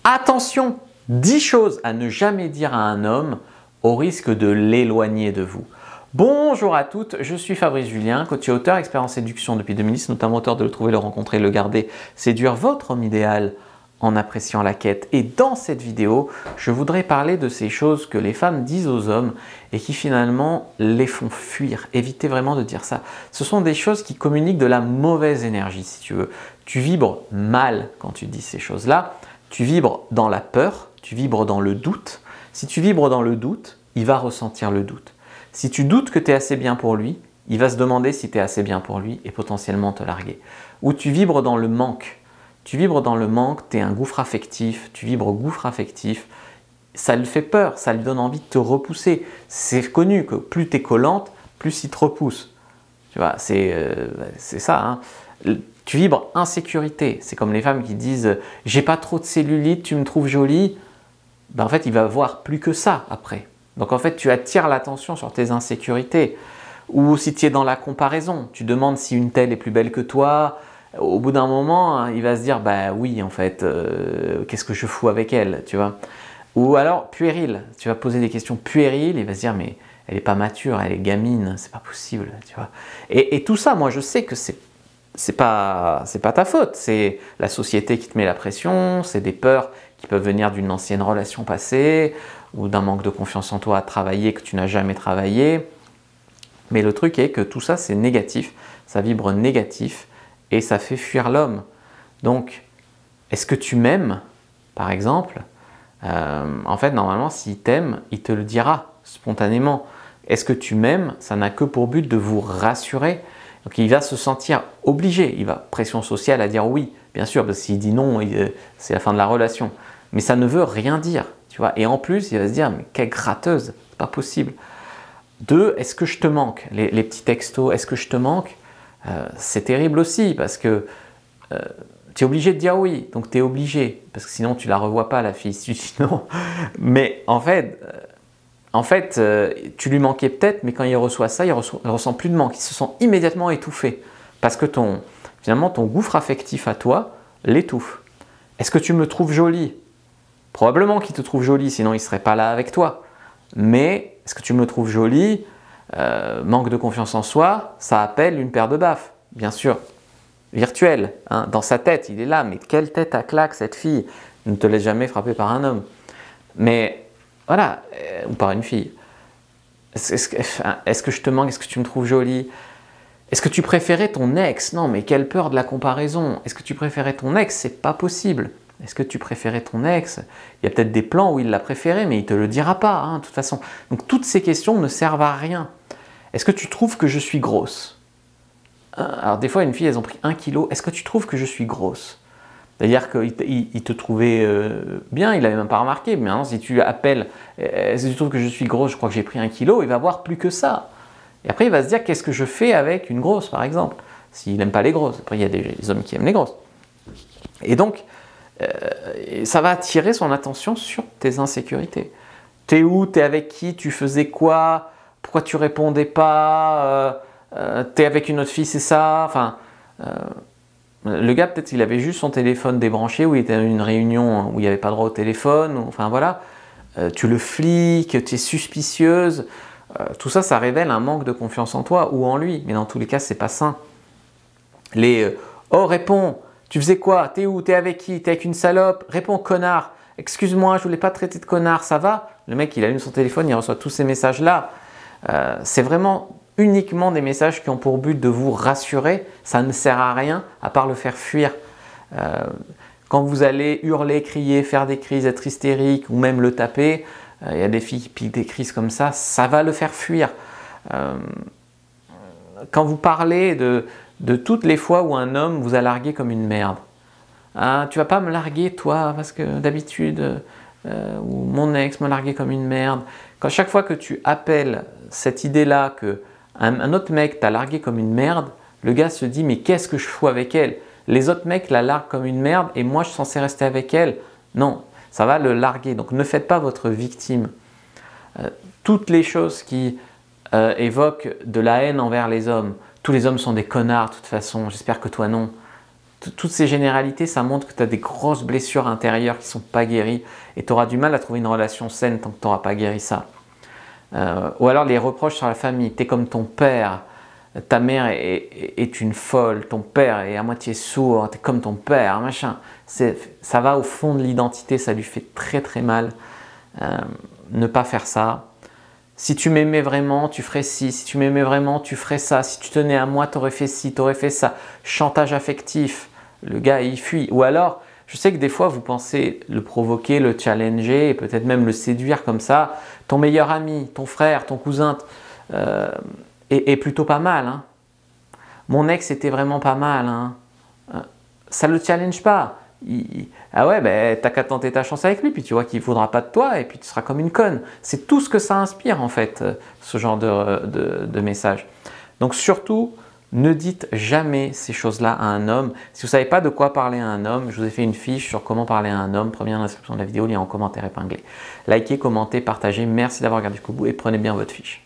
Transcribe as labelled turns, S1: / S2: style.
S1: Attention, 10 choses à ne jamais dire à un homme au risque de l'éloigner de vous. Bonjour à toutes, je suis Fabrice Julien, coach et auteur, expert en séduction depuis 2010, notamment auteur de Le Trouver, Le Rencontrer, Le Garder, Séduire votre homme idéal en appréciant la quête. Et dans cette vidéo, je voudrais parler de ces choses que les femmes disent aux hommes et qui finalement les font fuir. Évitez vraiment de dire ça. Ce sont des choses qui communiquent de la mauvaise énergie, si tu veux. Tu vibres mal quand tu dis ces choses-là. Tu vibres dans la peur, tu vibres dans le doute. Si tu vibres dans le doute, il va ressentir le doute. Si tu doutes que tu es assez bien pour lui, il va se demander si tu es assez bien pour lui et potentiellement te larguer. Ou tu vibres dans le manque. Tu vibres dans le manque, tu es un gouffre affectif, tu vibres au gouffre affectif. Ça lui fait peur, ça lui donne envie de te repousser. C'est connu que plus tu es collante, plus il te repousse. Tu vois, c'est ça. Hein. Tu vibres insécurité. C'est comme les femmes qui disent « j'ai pas trop de cellulite, tu me trouves jolie ». Ben en fait, il va voir plus que ça après. Donc en fait, tu attires l'attention sur tes insécurités. Ou si tu es dans la comparaison, tu demandes si une telle est plus belle que toi. Au bout d'un moment, il va se dire « bah oui, en fait, qu'est-ce que je fous avec elle ?» tu vois. Ou alors puéril, tu vas poser des questions puériles, il va se dire « mais elle n'est pas mature, elle est gamine, c'est pas possible ». Tu vois. Et tout ça, moi je sais que c'est pas ta faute, c'est la société qui te met la pression, c'est des peurs qui peuvent venir d'une ancienne relation passée ou d'un manque de confiance en toi à travailler que tu n'as jamais travaillé. Mais le truc est que tout ça c'est négatif, ça vibre négatif et ça fait fuir l'homme. Donc, est-ce que tu m'aimes, par exemple? En fait, normalement, s'il t'aime, il te le dira spontanément. Est-ce que tu m'aimes? Ça n'a que pour but de vous rassurer. Donc il va se sentir obligé, il va pression sociale à dire oui, bien sûr, parce que s'il dit non, c'est la fin de la relation. Mais ça ne veut rien dire, tu vois. Et en plus, il va se dire, mais quelle gratteuse, c'est pas possible. 2, est-ce que je te manque? Les petits textos, est-ce que je te manque? C'est terrible aussi, parce que tu es obligé de dire oui, donc tu es obligé, parce que sinon tu la revois pas, la fille, sinon. Mais en fait, tu lui manquais peut-être, mais quand il reçoit ça, il ne ressent plus de manque. Il se sent immédiatement étouffé. Parce que finalement, ton gouffre affectif à toi l'étouffe. Est-ce que tu me trouves jolie? Probablement qu'il te trouve jolie, sinon il ne serait pas là avec toi. Mais est-ce que tu me trouves jolie? Manque de confiance en soi, ça appelle une paire de baffes, bien sûr. Virtuelle, hein, dans sa tête, il est là. Mais quelle tête à claque cette fille! Ne te laisse jamais frapper par un homme. Mais voilà, ou par une fille. Est-ce que je te manque? Est-ce que tu me trouves jolie? Est-ce que tu préférais ton ex? Non, mais quelle peur de la comparaison. Est-ce que tu préférais ton ex? C'est pas possible. Est-ce que tu préférais ton ex? Il y a peut-être des plans où il l'a préféré, mais il ne te le dira pas, hein, de toute façon. Donc toutes ces questions ne servent à rien. Est-ce que tu trouves que je suis grosse? Alors des fois, une fille, elles ont pris 1 kilo. Est-ce que tu trouves que je suis grosse? C'est-à-dire qu'il te trouvait bien, il n'avait même pas remarqué. Mais maintenant, si tu appelles, est-ce que tu trouves que je suis grosse? Je crois que j'ai pris 1 kilo, il va voir plus que ça. Et après, il va se dire, qu'est-ce que je fais avec une grosse, par exemple? S'il n'aime pas les grosses. Après, il y a des hommes qui aiment les grosses. Et donc, ça va attirer son attention sur tes insécurités. T'es où? T'es avec qui? Tu faisais quoi? Pourquoi tu répondais pas? T'es avec une autre fille, c'est ça? Enfin... le gars, peut-être, il avait juste son téléphone débranché ou il était dans une réunion où il n'y avait pas droit au téléphone. Enfin voilà, tu le fliques, tu es suspicieuse. Tout ça, ça révèle un manque de confiance en toi ou en lui. Mais dans tous les cas, c'est pas sain. Oh, réponds, tu faisais quoi? T'es où? T'es avec qui? T'es avec une salope? Réponds, connard. Excuse-moi, je voulais pas te traiter de connard, ça va? Le mec, il allume son téléphone, il reçoit tous ces messages-là. C'est vraiment uniquement des messages qui ont pour but de vous rassurer, ça ne sert à rien à part le faire fuir. Quand vous allez hurler, crier, faire des crises, être hystérique ou même le taper, il y a des filles qui piquent des crises comme ça va le faire fuir. Quand vous parlez de toutes les fois où un homme vous a largué comme une merde, hein, tu vas pas me larguer toi parce que d'habitude, ou mon ex m'a largué comme une merde. Quand chaque fois que tu appelles cette idée-là que un autre mec t'a largué comme une merde, le gars se dit mais qu'est-ce que je fous avec elle? Les autres mecs la larguent comme une merde et moi je suis censé rester avec elle? Non, ça va le larguer. Donc ne faites pas votre victime. Toutes les choses qui évoquent de la haine envers les hommes, tous les hommes sont des connards de toute façon, j'espère que toi non. toutes ces généralités, ça montre que tu as des grosses blessures intérieures qui ne sont pas guéries et tu auras du mal à trouver une relation saine tant que tu n'auras pas guéri ça. Ou alors les reproches sur la famille, tu es comme ton père, ta mère est une folle, ton père est à moitié sourd, tu es comme ton père, machin. Ça va au fond de l'identité, ça lui fait très très mal. Ne pas faire ça. Si tu m'aimais vraiment, tu ferais ci. Si tu m'aimais vraiment, tu ferais ça. Si tu tenais à moi, tu aurais fait ci, tu aurais fait ça. Chantage affectif. Le gars, il fuit. Ou alors, je sais que des fois, vous pensez le provoquer, le challenger et peut-être même le séduire comme ça. Ton meilleur ami, ton frère, ton cousin est plutôt pas mal. Hein. Mon ex était vraiment pas mal. Hein. Ça ne le challenge pas. Ah ouais, ben, t'as qu'à tenter ta chance avec lui, puis tu vois qu'il ne voudra pas de toi, et puis tu seras comme une conne. C'est tout ce que ça inspire en fait, ce genre de message. Donc surtout, ne dites jamais ces choses-là à un homme. Si vous ne savez pas de quoi parler à un homme, je vous ai fait une fiche sur comment parler à un homme, première description de la vidéo, lien en commentaire épinglé. Likez, commentez, partagez, merci d'avoir regardé jusqu'au bout et prenez bien votre fiche.